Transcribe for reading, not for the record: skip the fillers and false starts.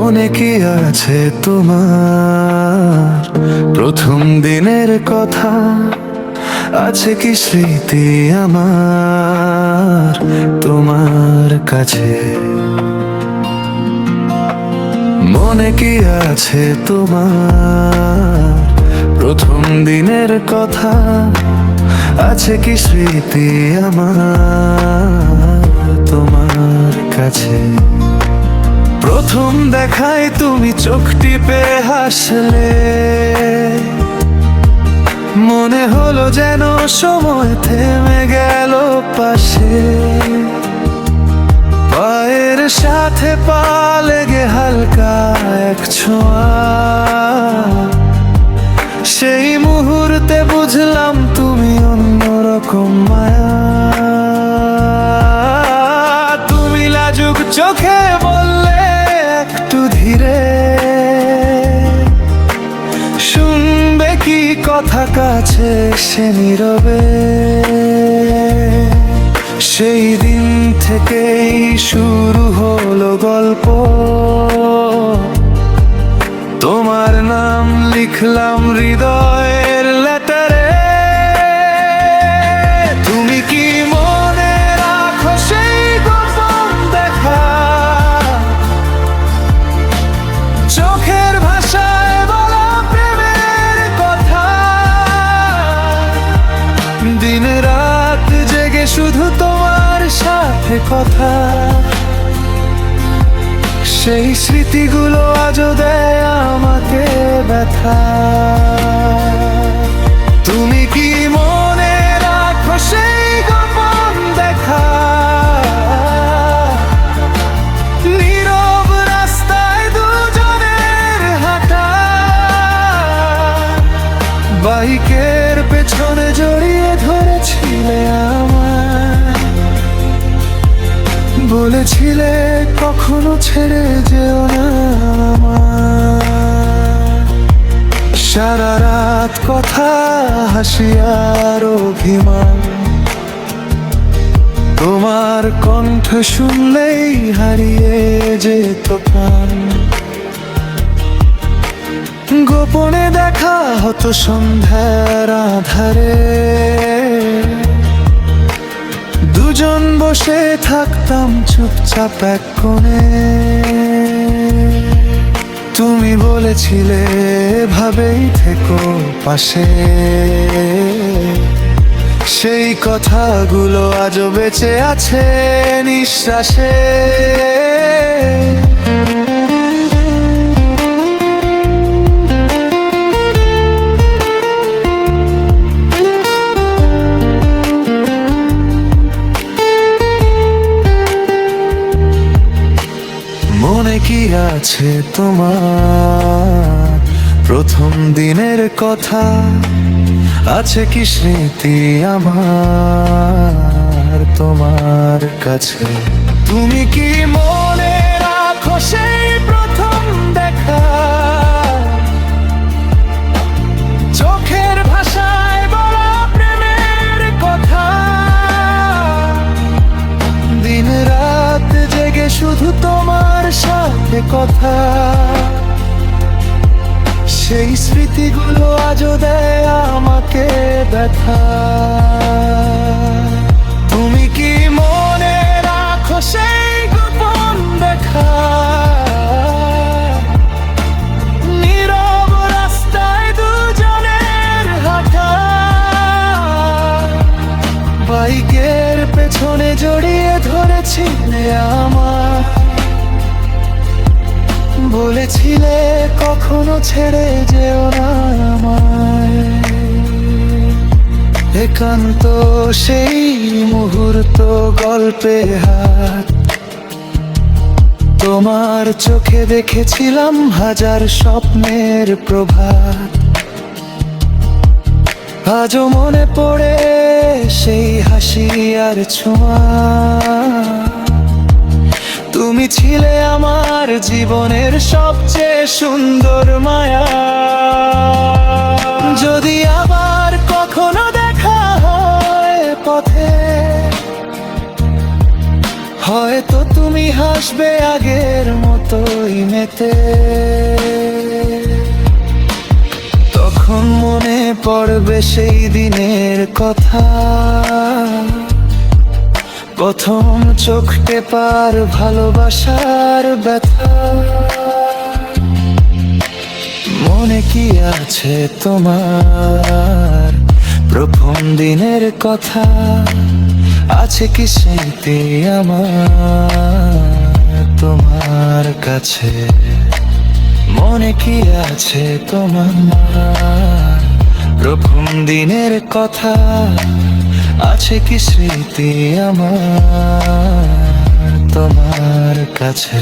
মনে কি আছে তোমার প্রথম দিনের কথা? আছে কি স্মৃতি আমার তোমার কাছে? মনে কি আছে তোমার প্রথম দিনের কথা? আছে কি স্মৃতি আমার তোমার কাছে? প্রথম দেখায় তুমি চোখ টিপে হাসলে, মনে হলো যেন সময় থেমে গেল পাশে। পায়ের সাথে পা লেগে হালকা এক ছোঁয়া, সেই মুহূর্তে বুঝলাম তুমি অন্যরকম মায়া। তুমি লাজুক চোখে বললে একটু ধীরে, শুনবে কি কথা কাছে সে নীরবে। সেই দিন থেকেই শুরু হলো গল্প, তোমার নাম লিখলাম হৃদয়ের লেটারে। তুমি কি মনে রাখো সেই গোপন দেখা, চোখের ভাষায় বলা প্রেমের কথা? দিন রাত জেগে শুধু তোমার সাথে কথা, সেই স্মৃতিগুলো আজও দেয় আমাকে ব্যথা। তুমি কি মনে রাখো সেই গোপন দেখা, নীরব রাস্তায় দুজনের হাঁটা, বাইকের পেছনে জড়িয়ে ধরেছিলে আমায়, বলেছিলে কখনো ছেড়ে যেও না আমায়। সারা রাত কথা, হাসি আর অভিমান, তোমার কণ্ঠ শুনলেই হারিয়ে যেত প্রাণ। গোপনে দেখা হতো সন্ধ্যার আধারে, দুজন বসে থাকতাম চুপচাপ এক কোণে। তুমি বলেছিলে ভাবেই থেকো পাশে, সেই কথাগুলো আজও বেঁচে আছে নিঃশ্বাসে। মনে কি আছে তোমার প্রথম দিনের কথা? আছে কি স্মৃতি আমার তোমার কাছে? তুমি কি মনে রাখো সেই প্রথম দেখা, চোখের ভাষায় বলা প্রেমের কথা? দিন রাত জেগে শুধু তোমার সাথে কথা, সেই স্মৃতিগুলো আজও দেয় আমাকে ব্যথা। তুমি কি মনে রাখো সেই গোপন দেখা, নীরব রাস্তায় দুজনের হাঁটা, বাইকের পেছনে জড়িয়ে ধরেছিলে আমার, বলেছিলে কখনো ছেড়ে যেও না আমায়। একান্ত সেই মুহূর্ত গল্পে হাত, তোমার চোখে দেখেছিলাম হাজার স্বপ্নের প্রভাত। আজও মনে পড়ে সেই হাসি আর ছোঁয়া, তুমি ছিলে আমার জীবনের সবচেয়ে সুন্দর মায়া। যদি আবার কখনো দেখা হয় পথে, হয়তো তুমি হাসবে আগের মতোই মেতে, তখন মনে পড়বে সেই দিনের কথা, প্রথম চোখ টেপার ভালোবাসার ব্যথা। মনে কি আছে তোমার প্রথম দিনের কথা? আছে কি স্মৃতি আমার তোমার কাছে? মনে কি আছে তোমার প্রথম দিনের কথা? আছে কি স্মৃতি আমার তোমার কাছে?